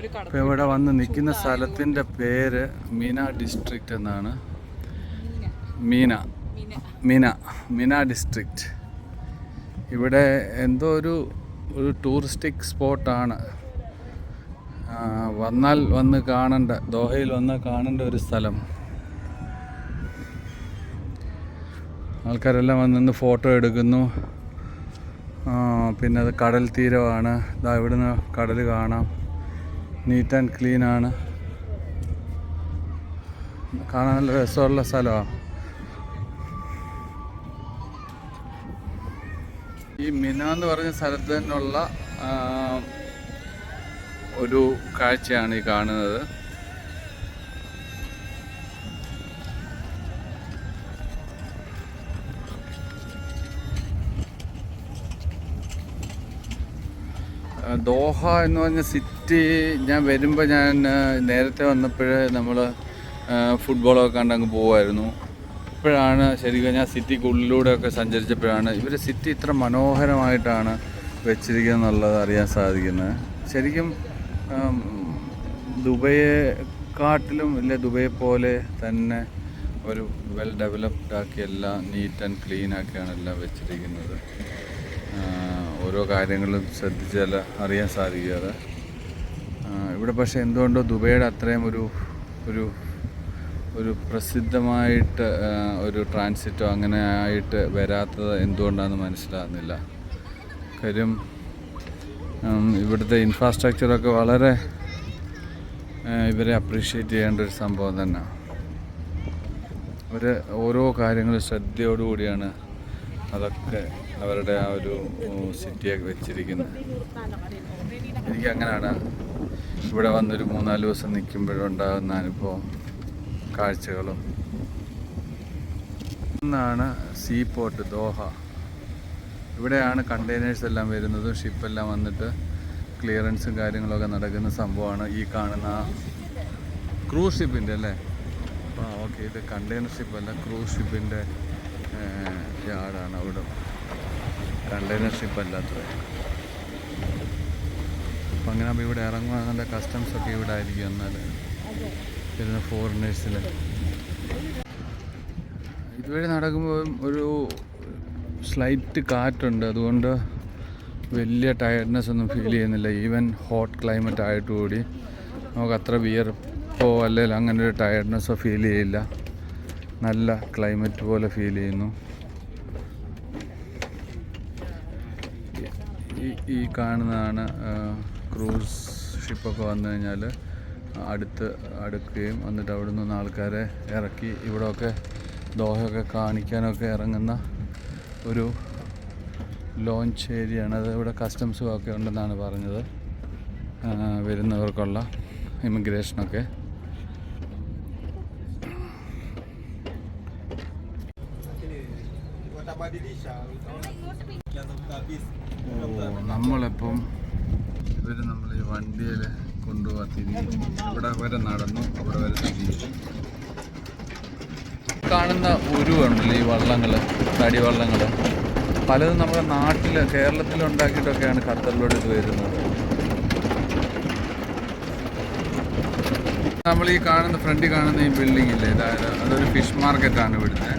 ഇപ്പോൾ ഇവിടെ വന്ന് നിൽക്കുന്ന സ്ഥലത്തിൻ്റെ പേര് മീന ഡിസ്ട്രിക്റ്റ് എന്നാണ്. മീന ഡിസ്ട്രിക്റ്റ്. ഇവിടെ എന്തോ ഒരു ടൂറിസ്റ്റിക് സ്പോട്ടാണ്. വന്ന് കാണേണ്ട, ദോഹയിൽ വന്ന് കാണേണ്ട ഒരു സ്ഥലം. ആൾക്കാരെല്ലാം വന്ന് ഫോട്ടോ എടുക്കുന്നു. പിന്നെ അത് കടൽ തീരമാണ്. ഇതാ ഇവിടുന്ന് കടൽ കാണാം. നീറ്റ് ആൻഡ് ക്ലീൻ ആണ്. കാണാൻ നല്ല രസമുള്ള സ്ഥലമാണ്. ഈ മിന എന്ന് പറഞ്ഞ സ്ഥലത്ത് തന്നെയുള്ള ഒരു കാഴ്ചയാണ് ഈ കാണുന്നത്. ദോഹ എന്ന് പറഞ്ഞ സിറ്റി ഞാൻ വരുമ്പോൾ, ഞാൻ നേരത്തെ വന്നപ്പോൾ നമ്മൾ ഫുട്ബോളൊക്കെ കണ്ടങ്ങ് പോകുമായിരുന്നു. ഇപ്പോഴാണ് ശരിക്കും ഞാൻ സിറ്റിക്കുള്ളിലൂടെയൊക്കെ സഞ്ചരിച്ചപ്പോഴാണ് ഇവർ സിറ്റി ഇത്ര മനോഹരമായിട്ടാണ് വെച്ചിരിക്കുന്നത് എന്നുള്ളത് അറിയാൻ സാധിക്കുന്നത്. ശരിക്കും ദുബൈയെക്കാട്ടിലും വലിയ ദുബൈയെ പോലെ തന്നെ ഒരു വെൽ ഡെവലപ്ഡ് ആക്കി, എല്ലാം നീറ്റ് ആൻഡ് ക്ലീൻ ആക്കിയാണ് എല്ലാം വെച്ചിരിക്കുന്നത്. ഓരോ കാര്യങ്ങളും ശ്രദ്ധിച്ചാൽ അറിയാൻ സാധിക്കാതെ. ഇവിടെ പക്ഷേ എന്തുകൊണ്ടോ ദുബൈയുടെ അത്രയും ഒരു പ്രസിദ്ധമായിട്ട് ഒരു ട്രാൻസിറ്റോ അങ്ങനെ ആയിട്ട് വരാത്തത് എന്തുകൊണ്ടാണെന്ന് മനസ്സിലാകുന്നില്ല. കാര്യം ഇവിടുത്തെ ഇൻഫ്രാസ്ട്രക്ചറൊക്കെ വളരെ ഇവരെ അപ്രീഷിയേറ്റ് ചെയ്യേണ്ട ഒരു സംഭവം തന്നെ. അവർ ഓരോ കാര്യങ്ങളും ശ്രദ്ധയോടുകൂടിയാണ് അതൊക്കെ അവരുടെ ആ ഒരു സിറ്റിയൊക്കെ വെച്ചിരിക്കുന്നത്. എനിക്കങ്ങനെയാണ് ഇവിടെ വന്നൊരു 3-4 ദിവസം നിൽക്കുമ്പോഴുണ്ടാകുന്ന അനുഭവം, കാഴ്ചകളും. ഒന്നാണ് സീ പോർട്ട് ദോഹ. ഇവിടെയാണ് കണ്ടെയ്നേഴ്സ് എല്ലാം വരുന്നതും ഷിപ്പെല്ലാം വന്നിട്ട് ക്ലിയറൻസും കാര്യങ്ങളൊക്കെ നടക്കുന്ന സംഭവമാണ് ഈ കാണുന്ന ക്രൂസ് ഷിപ്പിൻ്റെ അല്ലേ. ഓക്കെ, ഇത് കണ്ടെയ്നർ ഷിപ്പല്ല, ക്രൂസ് ഷിപ്പിൻ്റെ യാർഡാണ് അവിടെ. കണ്ടെയ്നർ ഷിപ്പ് അല്ലാത്തത്. അപ്പം അങ്ങനെ ആകുമ്പോൾ ഇവിടെ ഇറങ്ങുക, നല്ല കസ്റ്റംസൊക്കെ ഇവിടെ ആയിരിക്കും എന്നാൽ വരുന്ന ഫോറിനേഴ്സിൽ. ഇതുവഴി നടക്കുമ്പോൾ ഒരു സ്ലൈറ്റ് കാറ്റുണ്ട്, അതുകൊണ്ട് വലിയ ടയർഡ്നെസ് ഒന്നും ഫീൽ ചെയ്യുന്നില്ല. ഈവൻ ഹോട്ട് ക്ലൈമറ്റ് ആയിട്ടുകൂടി നമുക്ക് അത്ര വിയർപ്പോ അല്ലെങ്കിൽ അങ്ങനെ ഒരു ടയർഡ്നെസ്സോ ഫീൽ ചെയ്യില്ല. നല്ല ക്ലൈമറ്റ് പോലെ ഫീൽ ചെയ്യുന്നു. ഈ കാണുന്നതാണ് ക്രൂസ് ഷിപ്പൊക്കെ വന്നു കഴിഞ്ഞാൽ അടുക്കുകയും എന്നിട്ട് അവിടെ നിന്ന് ആൾക്കാരെ ഇറക്കി ഇവിടെയൊക്കെ ദോഹയൊക്കെ കാണിക്കാനൊക്കെ ഇറങ്ങുന്ന ഒരു ലോഞ്ച് ഏരിയയാണ്. അത് ഇവിടെ കസ്റ്റംസും ഒക്കെ ഉണ്ടെന്നാണ് പറഞ്ഞത്, വരുന്നവർക്കുള്ള ഇമിഗ്രേഷനൊക്കെ. നമ്മളിപ്പം നമ്മൾ ഈ വണ്ടിയിൽ കൊണ്ടുപോകാൻ തിരിഞ്ഞു. ഇവിടെ വരെ നടന്നു, അവിടെ വരെ തിരിഞ്ഞു. കാണുന്ന ഉരുവുണ്ടല്ലോ, ഈ വള്ളങ്ങൾ, തടിവള്ളങ്ങൾ, പലതും നമ്മുടെ നാട്ടിൽ കേരളത്തിലുണ്ടാക്കിയിട്ടൊക്കെയാണ് ഖത്തറിലൂടെ ഇത് വരുന്നത്. നമ്മൾ ഈ ഫ്രണ്ടിൽ കാണുന്ന ഈ ബിൽഡിംഗ് ഇല്ലേ, അതൊരു ഫിഷ് മാർക്കറ്റാണ് ഇവിടുത്തെ.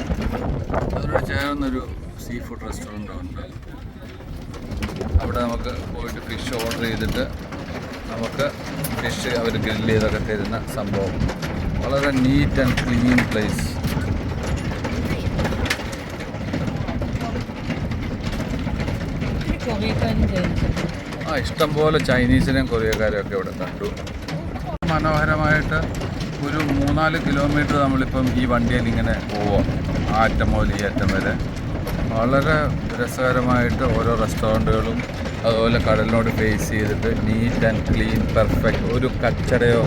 അതിനോട് ചേർന്നൊരു സീ ഫുഡ് റെസ്റ്റോറൻ്റ് ഉണ്ട്. അവിടെ നമുക്ക് പോയിട്ട് ഫിഷ് ഓർഡർ ചെയ്തിട്ട് നമുക്ക് ഫിഷ് അവർ ഗ്രില്ല് ചെയ്തൊക്കെ തരുന്ന സംഭവം. വളരെ നീറ്റ് ആൻഡ് ക്ലീൻ പ്ലേസ്. ഇഷ്ടംപോലെ ചൈനീസിനെയും കൊറിയക്കാരെയും ഒക്കെ ഇവിടെ കണ്ടു. മനോഹരമായിട്ട് ഒരു 3-4 കിലോമീറ്റർ നമ്മളിപ്പം ഈ വണ്ടിയിൽ ഇങ്ങനെ പോവാം, ആ അറ്റം മുതൽ ഈ അറ്റം വരെ. വളരെ രസകരമായിട്ട് ഓരോ റെസ്റ്റോറൻറ്റുകളും അതുപോലെ കടലിനോട് ഫേസ് ചെയ്തിട്ട് നീറ്റ് ആൻഡ് ക്ലീൻ, പെർഫെക്റ്റ്. ഒരു കച്ചടയോ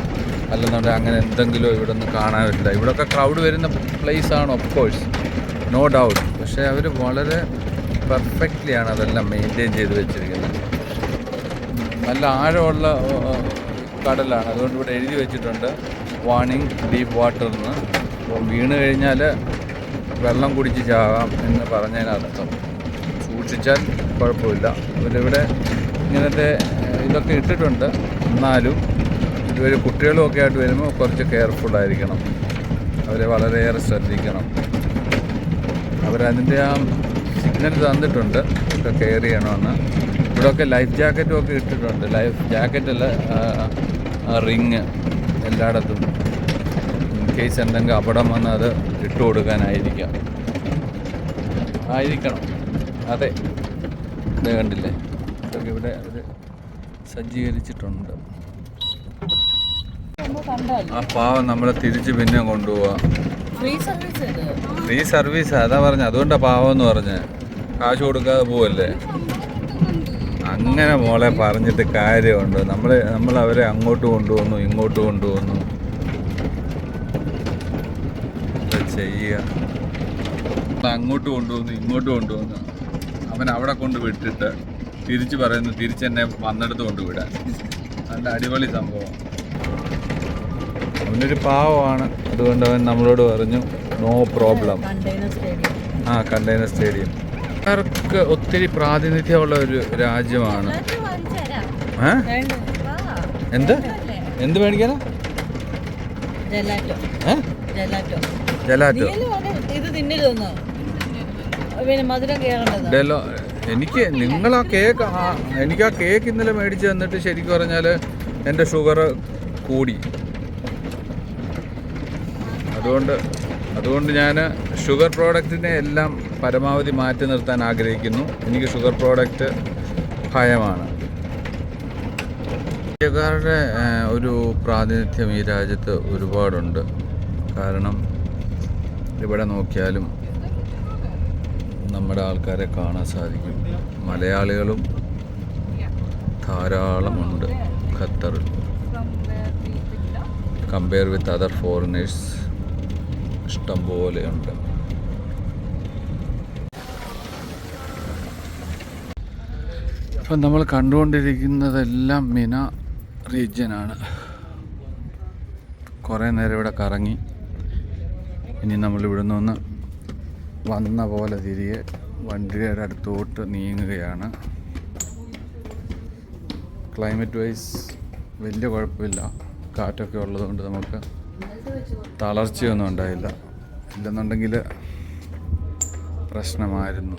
അല്ലെന്നുണ്ടെങ്കിൽ അങ്ങനെ എന്തെങ്കിലും ഇവിടെ നിന്ന് കാണാനില്ല. ഇവിടെയൊക്കെ ക്രൗഡ് വരുന്ന പ്ലേസാണ് ഓഫ് കോഴ്സ്, നോ ഡൗട്ട്. പക്ഷേ അവർ വളരെ പെർഫെക്റ്റ്ലിയാണ് അതെല്ലാം മെയിൻറ്റെയിൻ ചെയ്ത് വെച്ചിരിക്കുന്നത്. നല്ല ആഴമുള്ള കടലാണ്, അതുകൊണ്ട് ഇവിടെ എഴുതി വെച്ചിട്ടുണ്ട് വാർണിംഗ് ഡീപ്പ് വാട്ടർ എന്ന്. അപ്പോൾ വീണ് കഴിഞ്ഞാൽ വെള്ളം കുടിച്ച് ചാകാം എന്ന് പറഞ്ഞതിനർത്ഥം. സൂക്ഷിച്ചാൽ കുഴപ്പമില്ല. ഇവിടെ ഇങ്ങനത്തെ ഇതൊക്കെ ഇട്ടിട്ടുണ്ട്, എന്നാലും ഇവർ കുട്ടികളും ഒക്കെ ആയിട്ട് വരുമ്പോൾ കുറച്ച് കെയർഫുള്ളായിരിക്കണം, അവരെ വളരെയേറെ ശ്രദ്ധിക്കണം. അവരതിൻ്റെ ആ സിഗ്നൽ തന്നിട്ടുണ്ട് ഒക്കെ കെയർ ചെയ്യണമെന്ന്. ഇവിടെയൊക്കെ ലൈഫ് ജാക്കറ്റും ഒക്കെ ഇട്ടിട്ടുണ്ട്. ലൈഫ് ജാക്കറ്റല്ല, റിങ് എല്ലായിടത്തും ഇൻ കേസ് എന്തെങ്കിലും അപകടം വന്നാൽ അത് ഇട്ട് കൊടുക്കാനായിരിക്കണം. അതെ, ഇത് കണ്ടില്ലേ, ഇതൊക്കെ ഇവിടെ അവർ സജ്ജീകരിച്ചിട്ടുണ്ട്. ആ പാവം നമ്മളെ തിരിച്ച് പിന്നെ കൊണ്ടുപോവാ. ഫ്രീ സർവീസ് അതാ പറഞ്ഞ, അതുകൊണ്ടാണ് പാവം എന്ന് പറഞ്ഞ്. കാശ് കൊടുക്കാതെ പോവല്ലേ. അങ്ങനെ മോളെ പറഞ്ഞിട്ട് കാര്യമുണ്ട്. നമ്മൾ അവരെ അങ്ങോട്ട് കൊണ്ടുപോകുന്നു, ഇങ്ങോട്ട് കൊണ്ടുപോകുന്നു, ചെയ്യുക. അങ്ങോട്ട് കൊണ്ടുപോകുന്നു, ഇങ്ങോട്ട് കൊണ്ടുപോകുന്നു. അവൻ അവിടെ കൊണ്ട് വിട്ടിട്ട് തിരിച്ച് പറയുന്നു തിരിച്ചെന്നെ വന്നിടത്ത് കൊണ്ടുവിടാൻ. നല്ല അടിപൊളി സംഭവം. അവനൊരു പാവമാണ്, അതുകൊണ്ട് അവൻ നമ്മളോട് പറഞ്ഞു നോ പ്രോബ്ലം. കണ്ടെയ്നർ സ്റ്റേഡിയം അവർക്ക് ഒത്തിരി പ്രാതിനിധ്യമുള്ള ഒരു രാജ്യമാണ്. എന്ത് മേടിക്കാനാ? ജലാറ്റോ. എനിക്ക് നിങ്ങൾ ആ കേക്ക് എനിക്ക് ആ കേക്ക് ഇന്നലെ മേടിച്ച് തന്നിട്ട് ശരിക്കും പറഞ്ഞാൽ എൻ്റെ ഷുഗർ കൂടി. അതുകൊണ്ട് ഞാൻ ഷുഗർ പ്രോഡക്റ്റിനെ എല്ലാം പരമാവധി മാറ്റി നിർത്താൻ ആഗ്രഹിക്കുന്നു. എനിക്ക് ഷുഗർ പ്രോഡക്റ്റ് ഭയമാണ്. ഇന്ത്യക്കാരുടെ ഒരു പ്രാതിനിധ്യം ഈ രാജ്യത്ത് ഒരുപാടുണ്ട്. കാരണം ഇവിടെ നോക്കിയാലും നമ്മുടെ ആൾക്കാരെ കാണാൻ സാധിക്കും. മലയാളികളും ധാരാളമുണ്ട് ഖത്തറിൽ. കമ്പയർ വിത്ത് അതർ ഫോറിനേഴ്സ് ഇഷ്ടം പോലെയുണ്ട്. ഇപ്പം നമ്മൾ കണ്ടുകൊണ്ടിരിക്കുന്നതെല്ലാം മിന റീജിയനാണ്. കുറേ നേരം ഇവിടെ കറങ്ങി. ഇനി നമ്മളിവിടെ നിന്ന് വന്ന പോലെ തിരികെ വണ്ടിയുടെ അടുത്തോട്ട് നീങ്ങുകയാണ്. ക്ലൈമറ്റ് വൈസ് വലിയ കുഴപ്പമില്ല, കാറ്റൊക്കെ ഉള്ളതുകൊണ്ട് നമുക്ക് തളർച്ചയൊന്നും ഉണ്ടായില്ല. ഇല്ലെന്നുണ്ടെങ്കിൽ പ്രശ്നമായിരുന്നു.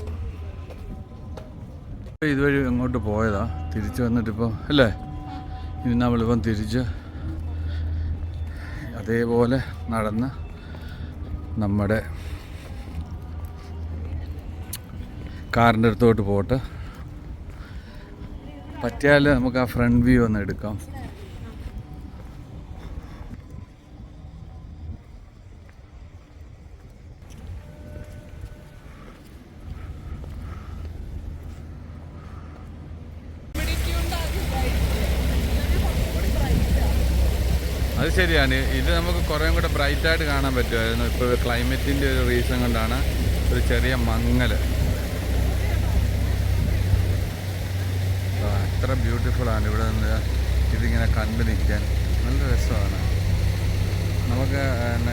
ഇതുവഴി എങ്ങോട്ട് പോയതാ, തിരിച്ച് വന്നിട്ടിപ്പോൾ അല്ലേ. ഇനി നമ്മളിപ്പം തിരിച്ച് അതേപോലെ നടന്ന് നമ്മുടെ കാറിൻ്റെ അടുത്തോട്ട് പോട്ടെ. പറ്റിയാൽ നമുക്ക് ആ ഫ്രണ്ട് വ്യൂ ഒന്ന് എടുക്കാം. അത് ശരിയാണ്, ഇത് നമുക്ക് കുറേ കൂടെ ബ്രൈറ്റായിട്ട് കാണാൻ പറ്റുമായിരുന്നു. ഇപ്പോൾ ക്ലൈമറ്റിൻ്റെ ഒരു റീസൺ കൊണ്ടാണ് ഒരു ചെറിയ മങ്ങൽ. എത്ര ബ്യൂട്ടിഫുള്ളാണ് ഇവിടെ നിന്ന് ഇതിങ്ങനെ കണ്ടു നിൽക്കാൻ, നല്ല രസമാണ്. നമുക്ക്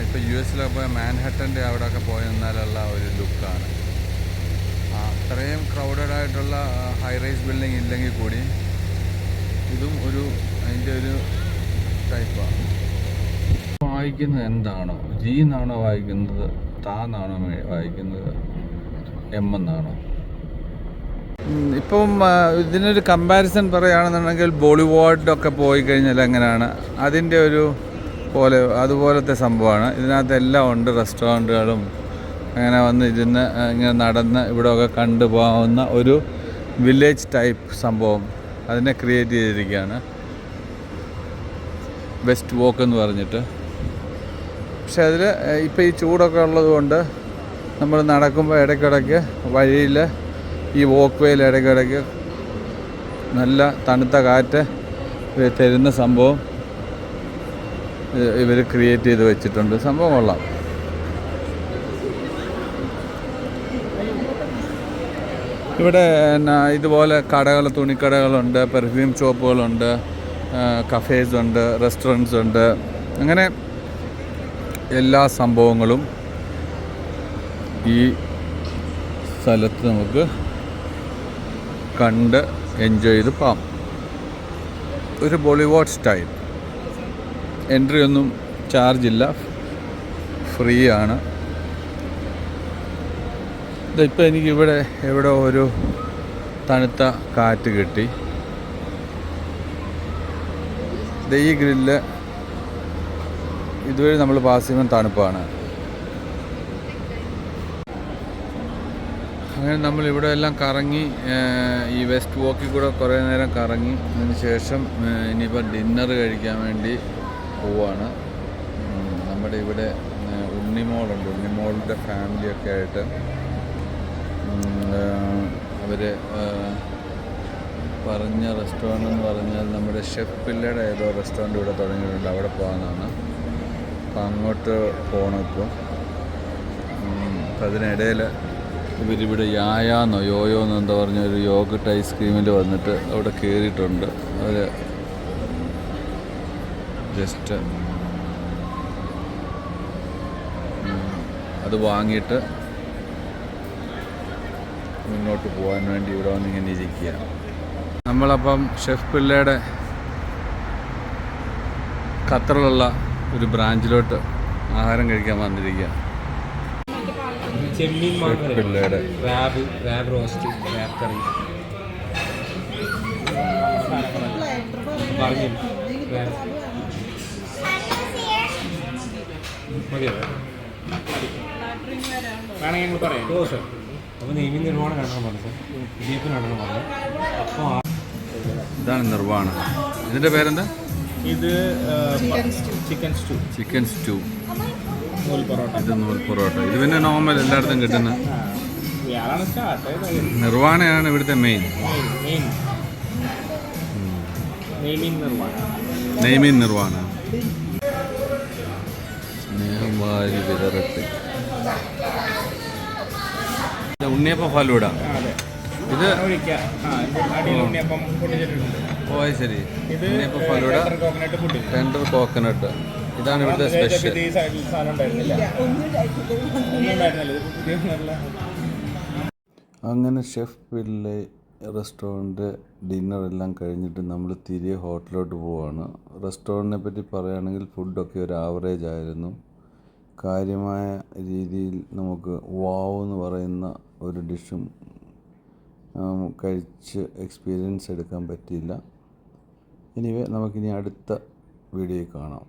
ഇപ്പോൾ US പോയ മാൻഹട്ടൻ്റെ അവിടെയൊക്കെ പോയി നിന്നാലുള്ള ഒരു ലുക്കാണ്. അത്രയും ക്രൗഡഡ് ആയിട്ടുള്ള ഹൈ റൈസ് ബിൽഡിംഗ് ഇല്ലെങ്കിൽ കൂടി ഇതും അതിൻ്റെ ഒരു ടൈപ്പാണ്. വായിക്കുന്നത് എന്താണോ, ജി എന്നാണോ വായിക്കുന്നത്, താന്നാണോ വായിക്കുന്നത്, എന്നാണോ? ഇപ്പം ഇതിനൊരു കമ്പാരിസൺ പറയുകയാണെന്നുണ്ടെങ്കിൽ ബോളിവുഡൊക്കെ പോയി കഴിഞ്ഞാൽ എങ്ങനെയാണ് അതിൻ്റെ ഒരു അതുപോലത്തെ സംഭവമാണ്. ഇതിനകത്ത് എല്ലാം ഉണ്ട്, റെസ്റ്റോറൻറ്റുകളും അങ്ങനെ വന്ന് ഇരുന്ന് ഇങ്ങനെ നടന്ന് ഇവിടെയൊക്കെ കണ്ടുപോകാവുന്ന ഒരു വില്ലേജ് ടൈപ്പ് സംഭവം അതിനെ ക്രിയേറ്റ് ചെയ്തിരിക്കുകയാണ്, വെസ്റ്റ് വോക്ക് എന്ന് പറഞ്ഞിട്ട്. പക്ഷെ അതിൽ ഇപ്പോൾ ഈ ചൂടൊക്കെ ഉള്ളതുകൊണ്ട് നമ്മൾ നടക്കുമ്പോൾ ഇടയ്ക്കിടയ്ക്ക് വഴിയിൽ ഈ വോക്ക് വേയിൽ ഇടയ്ക്കിടയ്ക്ക് നല്ല തണുത്ത കാറ്റ് തരുന്ന സംഭവം ഇവർ ക്രിയേറ്റ് ചെയ്ത് വെച്ചിട്ടുണ്ട്. സംഭവം കൊള്ളാം. ഇവിടെ ഇതുപോലെ കടകൾ, തുണിക്കടകളുണ്ട്, പെർഫ്യൂം ഷോപ്പുകളുണ്ട്, കഫേസ് ഉണ്ട്, റെസ്റ്റോറൻറ്റ്സ് ഉണ്ട്. അങ്ങനെ എല്ലാ സംഭവങ്ങളും ഈ സ്ഥലത്ത് നമുക്ക് കണ്ട് എൻജോയ് ചെയ്ത് പോകാം. ഒരു ബോളിവുഡ് സ്റ്റൈൽ. എൻട്രി ഒന്നും ചാർജില്ല, ഫ്രീ ആണ്. ഇതിപ്പോൾ എനിക്കിവിടെ എവിടെ ഒരു തണുത്ത കാറ്റ് കിട്ടി. ഈ ഗ്രില്ല് ഇതുവഴി നമ്മൾ പാസ് ചെയ്യുമ്പോൾ തണുപ്പാണ്. അങ്ങനെ നമ്മൾ ഇവിടെ എല്ലാം കറങ്ങി, ഈ വെസ്റ്റ് വോക്കിൽ കൂടെ കുറേ നേരം കറങ്ങി. അതിന് ശേഷം ഇനിയിപ്പോൾ ഡിന്നർ കഴിക്കാൻ വേണ്ടി പോവാണ്. നമ്മുടെ ഇവിടെ ഉണ്ണിമോളുണ്ട്. ഉണ്ണിമോളുടെ ഫാമിലിയൊക്കെ ആയിട്ട് അവർ പറഞ്ഞ റെസ്റ്റോറൻ്റ് എന്ന് പറഞ്ഞാൽ നമ്മുടെ ഷെഫ് പിള്ളയുടെ ഏതോ റെസ്റ്റോറൻറ്റ് ഇവിടെ തുടങ്ങിയിട്ടുണ്ട്. അവിടെ പോകാനാണ്. അപ്പം അങ്ങോട്ട് പോകണം ഇപ്പോൾ. അപ്പം അതിനിടയിൽ ഇവരിവിടെ യായാന്നോ യോയോന്നോ എന്താ പറഞ്ഞ ഒരു യോഗട്ട് ഐസ്ക്രീമിൽ വന്നിട്ട് അവിടെ കയറിയിട്ടുണ്ട്. അവർ ജസ്റ്റ് അത് വാങ്ങിയിട്ട് മുന്നോട്ട് പോകാൻ വേണ്ടി ഇവിടെ വന്നിങ്ങനെ ഇരിക്കുക. നമ്മളപ്പം ഷെഫ് പിള്ളയുടെ ഖത്തറിലുള്ള ഒരു ബ്രാഞ്ചിലോട്ട് ആഹാരം കഴിക്കാൻ വന്നിരിക്കുക. ഷെഫ് പിള്ളയുടെ റാബ് റോസ്റ്റ്, റാബ് കറി, വേണമെങ്കിൽ ഞങ്ങൾ പറയാം. ഓ സർ, അപ്പോൾ നെയ്മീൻ നിർവ്വാണം കാണണം പറഞ്ഞു സാർ, ഇടിയപ്പം കാണണം പറഞ്ഞു. അപ്പോൾ ഇതാണ് നിർവ്വാണം. ഇതിൻ്റെ പേരെന്താ? ഇത് ചിക്കൻ സ്റ്റൂ, നൂൽ പൊറോട്ട. ഇത് നൂൽ പൊറോട്ട. ഇത് പിന്നെ നോർമൽ എല്ലായിടത്തും കിട്ടുന്ന നിർവ്വാണയാണ് ഇവിടുത്തെ മെയിൻ. നെയ്മീൻ നിർവ്വാണ. സ്നേഹം വാരി വിതറട്ടെ. ഉണ്ണിയപ്പം ഫലൂഡ. ഇത് ഓ ശരി. ഉണ്ണിയപ്പം ഫലൂഡ, ടെൻഡർ കോക്കനട്ട്. ഇതാണ് ഇവിടുത്തെ സ്പെഷ്യൽ. അങ്ങനെ ഷെഫ് പിള്ളെ റെസ്റ്റോറൻറ്റ് ഡിന്നറെല്ലാം കഴിഞ്ഞിട്ട് നമ്മൾ തിരികെ ഹോട്ടലിലോട്ട് പോവാണ്. റെസ്റ്റോറൻറ്റിനെ പറ്റി പറയുകയാണെങ്കിൽ ഫുഡൊക്കെ ഒരു ആവറേജ് ആയിരുന്നു. കാര്യമായ രീതിയിൽ നമുക്ക് വാവ് എന്ന് പറയുന്ന ഒരു ഡിഷും കഴിച്ച് എക്സ്പീരിയൻസ് എടുക്കാൻ പറ്റിയില്ല. എനിവേ നമുക്കിനി അടുത്ത വീഡിയോയിൽ കാണാം.